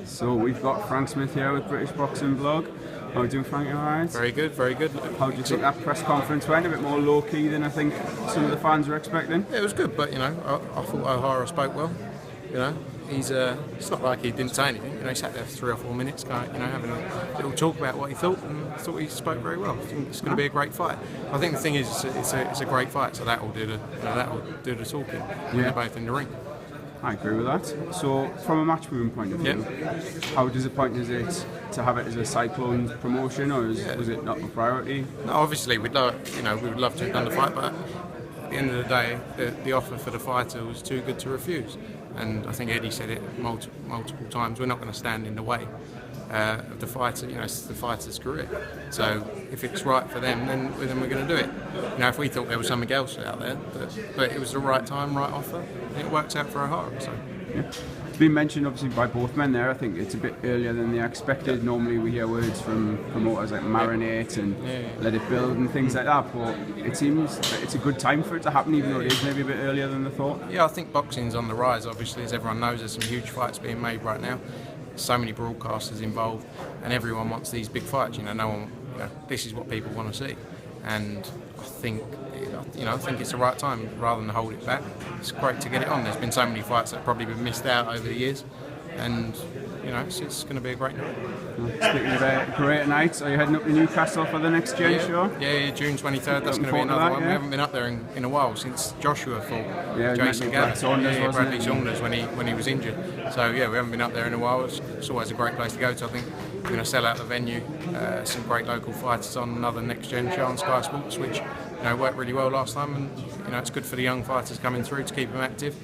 So we've got Frank Smith here with British Boxing Blog. How are you doing, Frank? You alright? Very good, very good. How do you think that press conference went? A bit more low-key than I think some of the fans were expecting? Yeah, it was good, but I thought Ohara spoke well. He's it's not like he didn't say anything. He sat there for 3 or 4 minutes, having a little talk about what he thought, and I thought he spoke very well. I think it's going to be a great fight. I think the thing is, it's a great fight, so that will do the talking. When they're both in the ring. I agree with that. So, from a matchroom point of view, how disappointing is it to have it as a Cyclones promotion, or was it not a priority? No, obviously, we would love to have done the fight, but at the end of the day, the offer for the fighter was too good to refuse. And I think Eddie said it multiple times. We're not going to stand in the way of the fighter. It's the fighter's career. So if it's right for them, then we're going to do it. If we thought there was something else out there, but it was the right time, right offer, and it worked out for Ohara. So. Yeah. It's been mentioned obviously by both men there. I think it's a bit earlier than they expected. Normally we hear words from promoters like marinate and let it build and things like that, but it seems that it's a good time for it to happen, even though it is maybe a bit earlier than they thought. Yeah, I think boxing's on the rise, obviously, as everyone knows. There's some huge fights being made right now. So many broadcasters involved, and everyone wants these big fights. No one, this is what people want to see, and I think it's the right time rather than hold it back. It's great to get it on. There's been so many fights that have probably been missed out over the years, and it's going to be a great night. Speaking of a great night, are you heading up to Newcastle for the NEXTGEN show? Yeah, June 23rd. That's going to be another one. We haven't been up there in a while since Joshua fought Jason Gallagher. Bradley Saunders when he was injured. So we haven't been up there in a while. It's always a great place to go to. I think we're going to sell out the venue. Some great local fighters on another NEXTGEN show on Sky Sports, which worked really well last time, and it's good for the young fighters coming through to keep them active.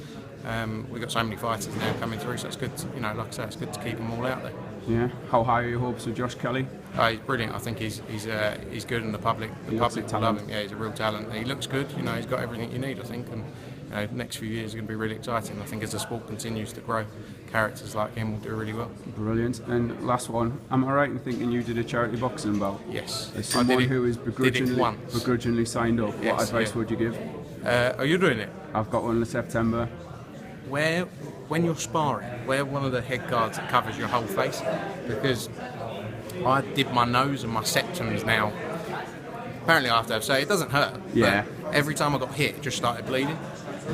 We've got so many fighters now coming through, so it's good. Like I say, it's good to keep them all out there. Yeah. How high are your hopes of Josh Kelly? He's brilliant. I think he's good, and the public love him. Yeah, he's a real talent. He looks good. He's got everything you need, I think, and the next few years are going to be really exciting. I think as the sport continues to grow, characters like him will do really well. Brilliant. And last one, am I right in thinking you did a charity boxing bout? Yes. As someone who is begrudgingly signed up, what advice would you give? Are you doing it? I've got one in September. When you're sparring, wear one of the head guards that covers your whole face, because I did my nose and my septums now. Apparently I have to say it doesn't hurt. Yeah. But every time I got hit, it just started bleeding.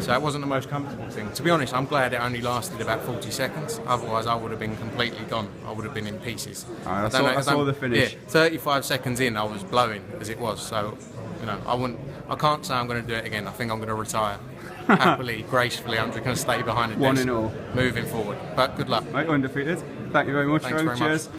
So it wasn't the most comfortable thing. To be honest, I'm glad it only lasted about 40 seconds. Otherwise, I would have been completely gone. I would have been in pieces. I saw the finish. Yeah, 35 seconds in, I was blowing as it was. So, I can't say I'm going to do it again. I think I'm going to retire. Happily, gracefully, I'm just going to stay behind the desk. 1-0. Moving forward. But good luck. Right, undefeated. Thank you very much. Thanks very much.